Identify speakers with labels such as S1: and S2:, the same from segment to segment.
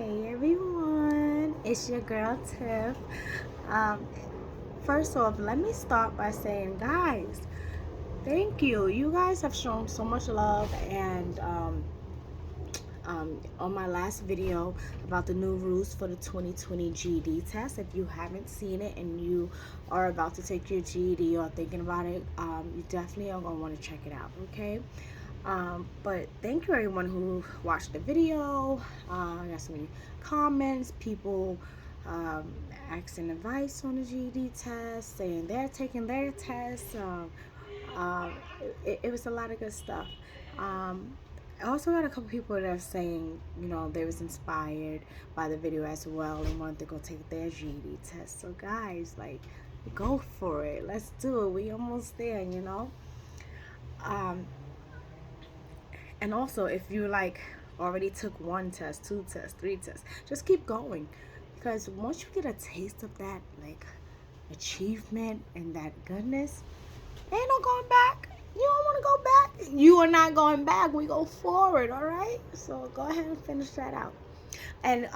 S1: Hey everyone, it's your girl Tiff. Um, First off, let me start by saying, guys, thank you. You guys have shown so much love, and on my last video about the new rules for the 2020 GED test, if you haven't seen it and you are about to take your GED or thinking about it, you definitely are going to want to check it out, okay? But thank you everyone who watched the video. I got so many comments, people asking advice on the GED test, saying they're taking their test. It was a lot of good stuff. I also got a couple people that are saying, they was inspired by the video as well and wanted to go take their GED test. So guys, like, go for it. Let's do it. We almost there. Um, And also, if you already took one test, two tests, three tests, just keep going, because once you get a taste of that achievement and that goodness, ain't no going back. You don't want to go back. You are not going back. We go forward. All right. So go ahead and finish that out. And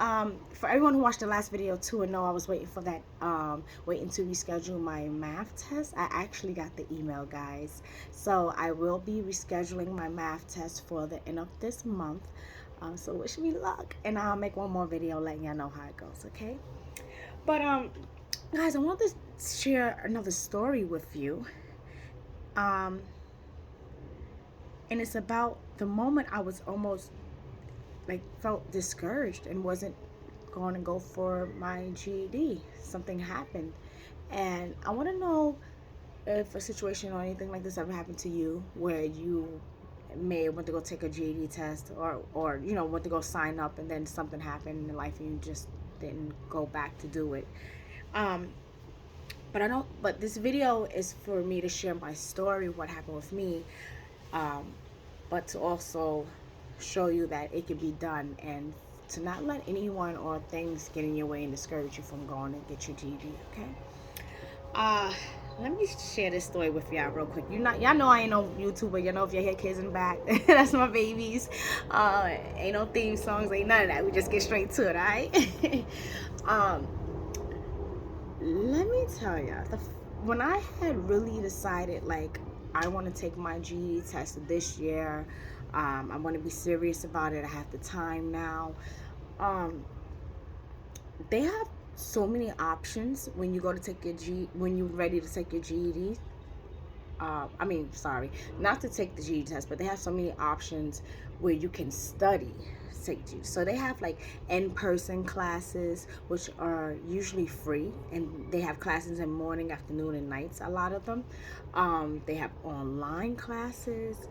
S1: for everyone who watched the last video too and know I was waiting for that, waiting to reschedule my math test, I actually got the email, guys. So I will be rescheduling my math test for the end of this month. So wish me luck, and I'll make one more video letting y'all know how it goes, okay? But guys, I want to share another story with you. And it's about the moment I was almost felt discouraged and wasn't going to go for my GED. Something happened, and I want to know if a situation or anything like this ever happened to you, where you may want to go take a GED test, or went to go sign up and then something happened in life and you just didn't go back to do it. But this video is for me to share my story, what happened with me, but to also show you that it can be done, and to not let anyone or things get in your way and discourage you from going and get your GED, okay? Let me share this story with y'all real quick. Y'all know I ain't no YouTuber. You know, if you hear kids in the back, that's my babies. Ain't no theme songs, ain't none of that. We just get straight to it, alright? Let me tell y'all, when I had really decided, I want to take my GED test this year, I want to be serious about it, I have the time now. They have so many options when you go to take your when you're ready to take your GED. Sorry, not to take the GED test, but they have so many options where you can study. So they have in-person classes, which are usually free, and they have classes in morning, afternoon, and nights, a lot of them. They have online classes.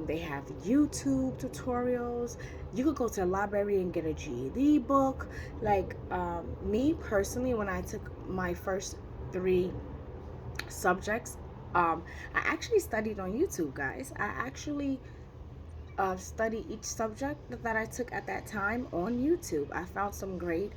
S1: They have YouTube tutorials. You could go to the library and get a GED book. Me personally, when I took my first 3 subjects, I actually studied on YouTube, guys. I actually study each subject that I took at that time on YouTube. I found some great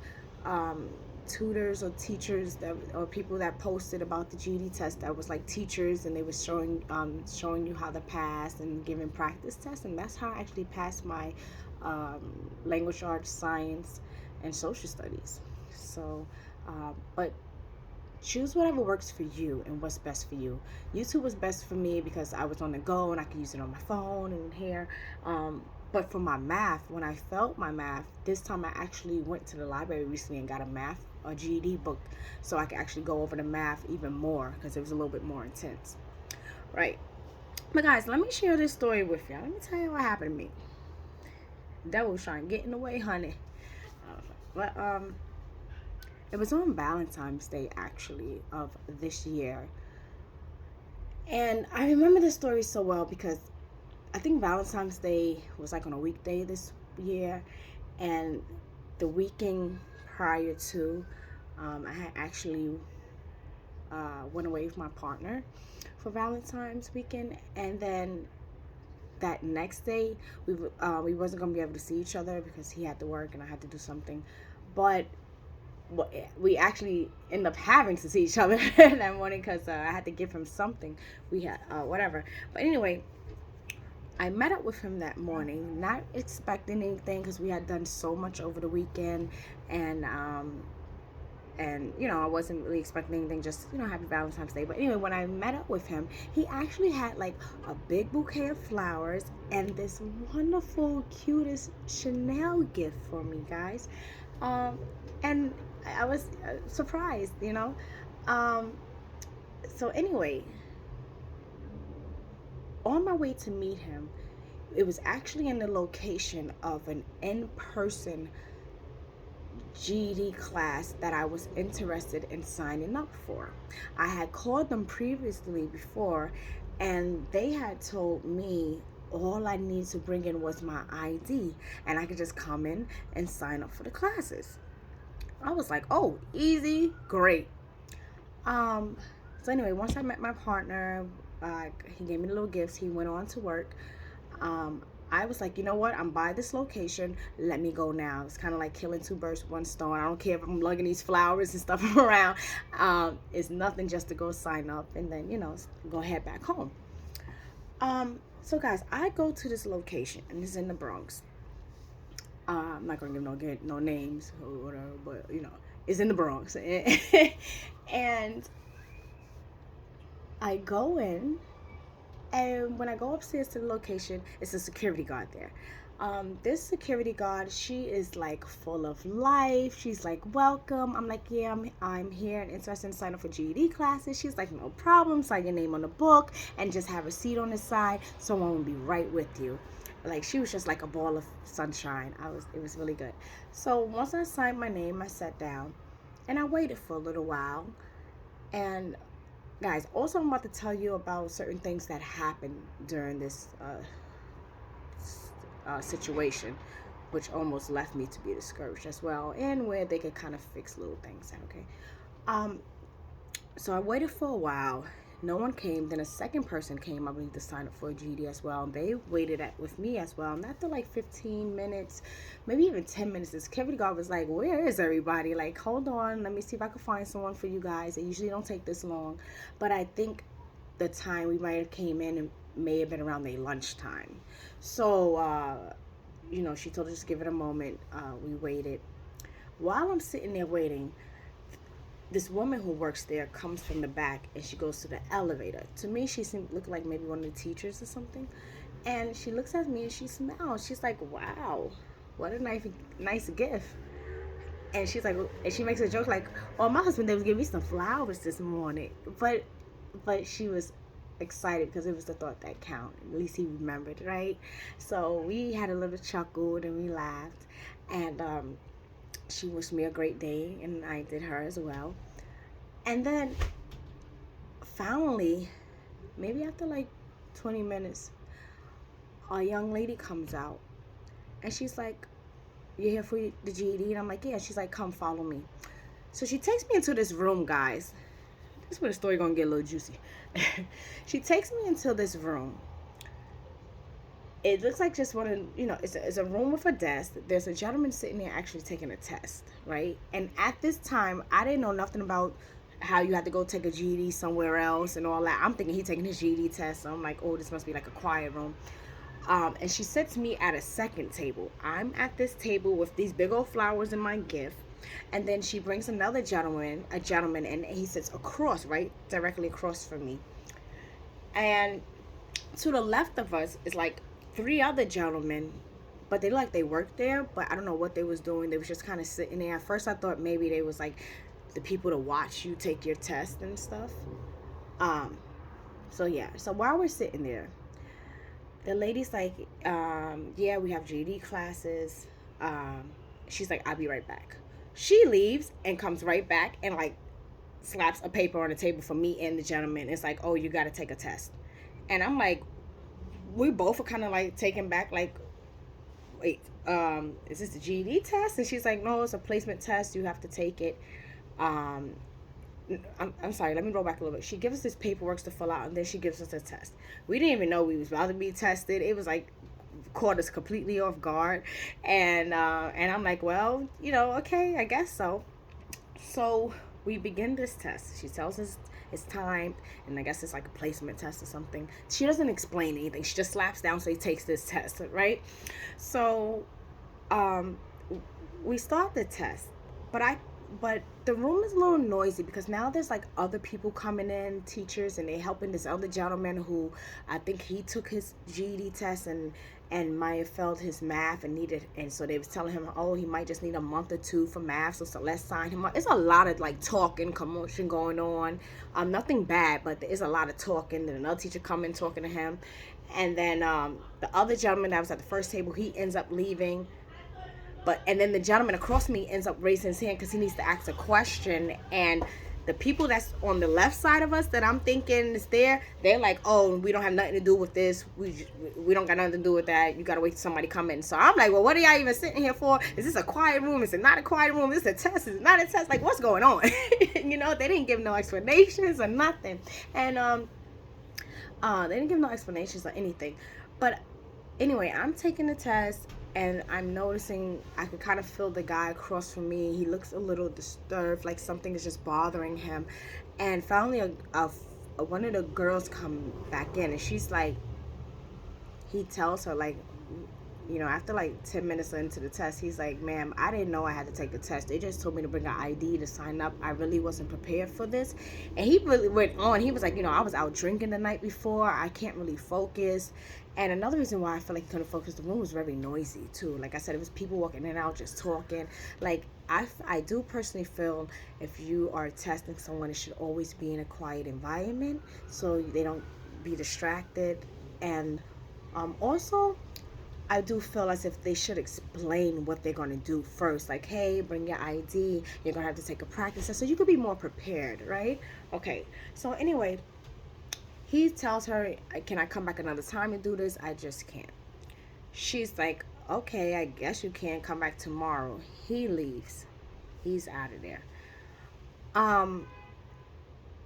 S1: tutors or teachers or people that posted about the GED test that was teachers, and they were showing you how to pass and giving practice tests, and that's how I actually passed my language arts, science, and social studies. So, but choose whatever works for you and what's best for you. YouTube was best for me because I was on the go and I could use it on my phone and here. But for my math, when I felt my math, this time I actually went to the library recently and got a GED book, so I could actually go over the math even more because it was a little bit more intense. Right. But guys, let me share this story with y'all. Let me tell you what happened to me. The devil was trying to get in the way, honey. But it was on Valentine's Day, actually, of this year. And I remember this story so well because I think Valentine's Day was on a weekday this year. And the weekend prior to, I had actually went away with my partner for Valentine's weekend. And then that next day, we wasn't going to be able to see each other because he had to work and I had to do something. But we actually ended up having to see each other that morning because I had to give him something. We had whatever. But anyway, I met up with him that morning, not expecting anything because we had done so much over the weekend, and I wasn't really expecting anything, just happy Valentine's Day. But anyway, when I met up with him, he actually had like a big bouquet of flowers and this wonderful cutest Chanel gift for me, guys. And I was surprised. um so anyway, on my way to meet him, it was actually in the location of an in-person GED class that I was interested in signing up for. I had called them previously before, and they had told me all I needed to bring in was my ID, and I could just come in and sign up for the classes. I was like, oh, easy, great. Um, so anyway, once I met my partner, he gave me the little gifts. He went on to work. Um, I was like, you know what? I'm by this location. Let me go now. It's kind of like killing two birds with one stone. I don't care if I'm lugging these flowers and stuff around. It's nothing just to go sign up and then, go head back home. So guys, I go to this location and it's in the Bronx. I'm not gonna give no names or whatever, but it's in the Bronx. And I go in, and when I go upstairs to the location, it's a security guard there. This security guard, she is like full of life. She's like, welcome. I'm like, yeah, I'm here and interested in signing up for GED classes. She's like, no problem. Sign your name on the book and just have a seat on the side. Someone will be right with you. Like, she was just like a ball of sunshine. It was really good. So once I signed my name, I sat down and I waited for a little while. And guys, also I'm about to tell you about certain things that happened during this situation, which almost left me to be discouraged as well, and where they could kind of fix little things. Okay. So I waited for a while. No one came. Then a second person came, I believe, to sign up for a GED as well. They waited with me as well. And after like 15 minutes, maybe even 10 minutes, the security guard was like, where is everybody? Like, hold on. Let me see if I can find someone for you guys. It usually don't take this long. But I think the time we might have came in and may have been around their lunchtime. So, she told us just give it a moment. We waited. While I'm sitting there waiting, this woman who works there comes from the back and she goes to the elevator. To me, she looked like maybe one of the teachers or something. And she looks at me and she smiles. She's like, wow, what a nice gift. And she's like, and she makes a joke like, oh, my husband, they was giving me some flowers this morning. But she was excited because it was the thought that counted. At least he remembered, right? So we had a little chuckle and we laughed. And she wished me a great day, and I did her as well. And then finally, maybe after like 20 minutes, a young lady comes out and she's like, you're here for the GED? And I'm like, yeah. She's like, come follow me. So she takes me into this room, guys. This is where the story gonna get a little juicy. She takes me into this room. It looks like just one of, it's a room with a desk. There's a gentleman sitting there actually taking a test, right? And at this time, I didn't know nothing about how you had to go take a GED somewhere else and all that. I'm thinking he's taking his GED test. So I'm like, oh, this must be like a quiet room. And she sits me at a second table. I'm at this table with these big old flowers in my gift. And then she brings another gentleman, and he sits across, right? Directly across from me. And to the left of us is like 3 other gentlemen, but they look like they worked there, but I don't know what they was doing. They was just kind of sitting there. At first I thought maybe they was like the people to watch you take your test and stuff. So yeah, so while we're sitting there, the lady's like, yeah, we have GED classes. She's like, I'll be right back. She leaves and comes right back and like slaps a paper on the table for me and the gentleman. It's like, oh, you got to take a test. And I'm like, we both are kind of like taken back, like, wait, is this the GED test? And she's like, no, it's a placement test. You have to take it. I'm sorry, let me roll back a little bit. She gives us this paperwork to fill out, and then she gives us a test. We didn't even know we was about to be tested. It was like caught us completely off guard. And I'm like, well, okay, I guess so. So we begin this test. She tells us it's timed, and I guess it's like a placement test or something. She doesn't explain anything. She just slaps down, so he takes this test, right? So um we start the test, but the room is a little noisy because now there's like other people coming in, teachers, and they helping this other gentleman who I think he took his GED test and might have failed his math and needed, and so they was telling him, oh, he might just need a month or two for math, so let's sign him up. It's a lot of like talking, commotion going on. Nothing bad, but there's a lot of talking. Then another teacher coming talking to him, and then the other gentleman that was at the first table, he ends up leaving. And then the gentleman across me ends up raising his hand because he needs to ask a question, and the people that's on the left side of us that I'm thinking is there, they're like, oh, we don't have nothing to do with this, we don't got nothing to do with that, you gotta wait till somebody come in. So I'm like, well, what are y'all even sitting here for? Is this a quiet room? Is it not a quiet room? Is this a test? Is it not a test? Like, what's going on? You know, they didn't give no explanations or nothing. And they didn't give no explanations or anything. But anyway, I'm taking the test, and I'm noticing I could kind of feel the guy across from me. He looks a little disturbed, like something is just bothering him. And finally, one of the girls come back in, and she's like, he tells her, like, you know, after like 10 minutes into the test, he's like, ma'am, I didn't know I had to take the test. They just told me to bring an ID to sign up. I really wasn't prepared for this. And he really went on. He was like, you know, I was out drinking the night before. I can't really focus. And another reason why I feel like he couldn't focus, the room was very noisy too. Like I said, it was people walking in and out just talking. Like, I do personally feel if you are testing someone, it should always be in a quiet environment so they don't be distracted. And also, I do feel as if they should explain what they're going to do first. Like, hey, bring your ID. You're going to have to take a practice test, so you could be more prepared, right? Okay. So anyway, he tells her, can I come back another time and do this? I just can't. She's like, okay, I guess you can come back tomorrow. He leaves. He's out of there.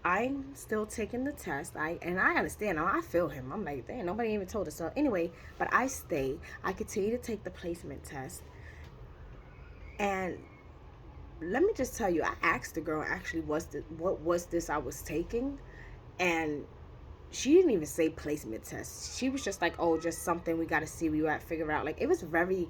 S1: I'm still taking the test. I understand. I feel him. I'm like, damn, nobody even told us. So anyway, but I stay. I continue to take the placement test. And let me just tell you, I asked the girl actually what was this I was taking, and she didn't even say placement test. She was just like, oh, just something we got to see, we got to figure out. Like, it was very,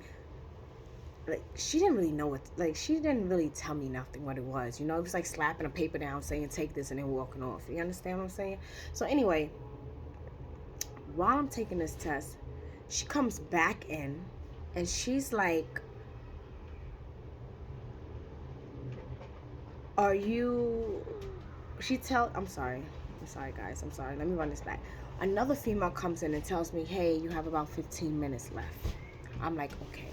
S1: like, she didn't really know what, like, she didn't really tell me nothing what it was. You know, it was like slapping a paper down saying take this and then walking off. You understand what I'm saying? So anyway, while I'm taking this test, she comes back in and she's like, are you, I'm sorry guys, I'm sorry, let me run this back. Another female comes in and tells me, hey, you have about 15 minutes left. I'm like, okay.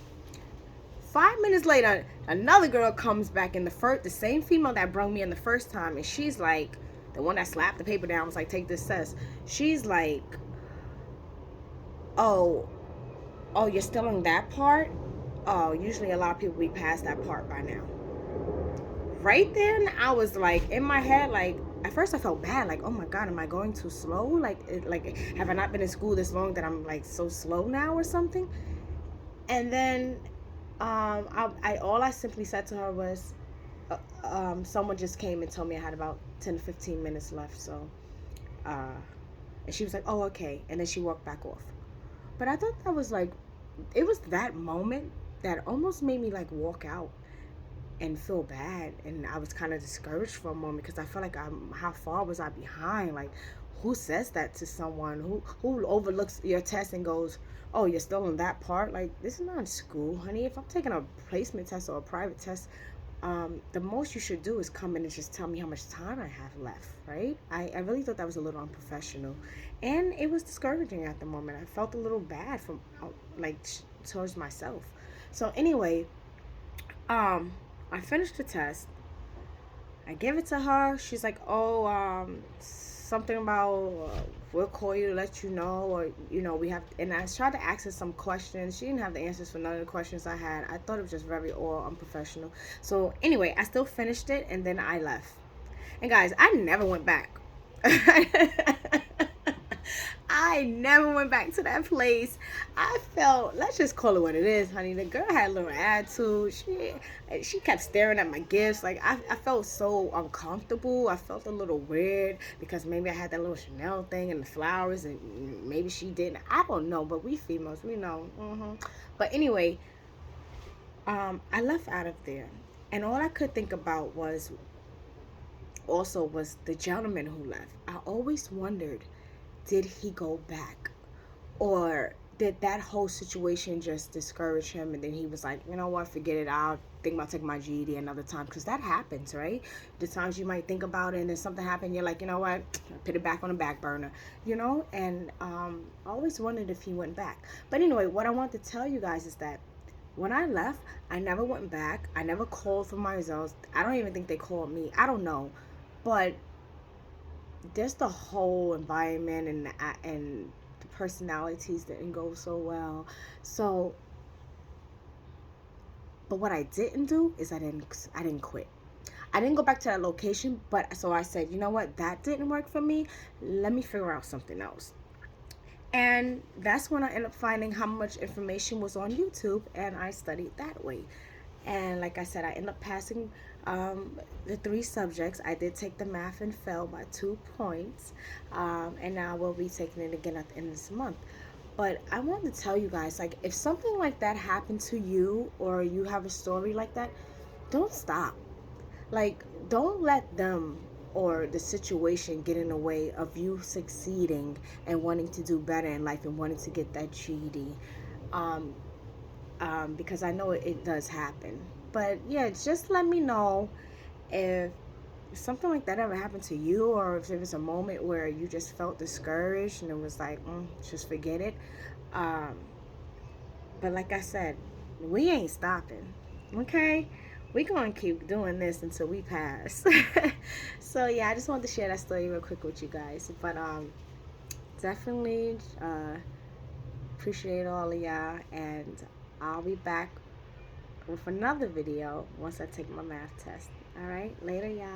S1: 5 minutes later, another girl comes back in, the same female that brought me in the first time, and she's like, the one that slapped the paper down, was like, take this test. She's like, oh, you're still in that part? Oh, usually a lot of people be past that part by now. Right then, I was like, in my head, like, at first I felt bad, like, oh my God, am I going too slow? Like, have I not been in school this long that I'm like so slow now or something? And then all I simply said to her was, someone just came and told me I had about 10 to 15 minutes left. So, and she was like, oh, okay. And then she walked back off. But I thought that was like, it was that moment that almost made me like walk out and feel bad. And I was kind of discouraged for a moment because I felt like, how far was I behind? Like, who says that to someone who overlooks your test and goes, oh, you're still in that part? Like, this is not school, honey. If I'm taking a placement test or a private test, the most you should do is come in and just tell me how much time I have left, right? I really thought that was a little unprofessional, and it was discouraging at the moment. I felt a little bad from towards myself. So anyway, I finished the test. I give it to her. She's like, oh, something about we'll call you to let you know, or we have. And I tried to ask her some questions. She didn't have the answers for none of the questions I had. I thought it was just very unprofessional. So anyway, I still finished it, and then I left. And guys, I never went back. I never went back to that place. I felt, let's just call it what it is, honey. The girl had a little attitude. She kept staring at my gifts. Like, I felt so uncomfortable. I felt a little weird because maybe I had that little Chanel thing and the flowers, and maybe she didn't. I don't know, but we females, we know. But anyway, I left out of there. And all I could think about was the gentleman who left. I always wondered, did he go back? Or did that whole situation just discourage him, and then he was like, you know what, forget it, I'll think about taking my GED another time? Because that happens, right? The times you might think about it and then something happened, you're like, you know what, put it back on the back burner, and I always wondered if he went back. But anyway, what I want to tell you guys is that when I left, I never went back. I never called for my results. I don't even think they called me. I don't know. But just the whole environment and the personalities didn't go so well. So, but what I didn't do is I didn't quit. I didn't go back to that location, but so I said, you know what, that didn't work for me. Let me figure out something else. And that's when I ended up finding how much information was on YouTube, and I studied that way. And like I said, I ended up passing the 3 subjects. I did take the math and failed by 2 points. And now we'll be taking it again at the end of this month. But I wanted to tell you guys, like, if something like that happened to you, or you have a story like that, don't stop. Like, don't let them or the situation get in the way of you succeeding and wanting to do better in life and wanting to get that GED. Because I know it does happen. But yeah, just let me know if something like that ever happened to you, or if there was a moment where you just felt discouraged and it was like, just forget it. But like I said, we ain't stopping, okay? We gonna keep doing this until we pass. So yeah, I just wanted to share that story real quick with you guys. But definitely appreciate all of y'all, and I'll be back with another video once I take my math test. All right, later y'all.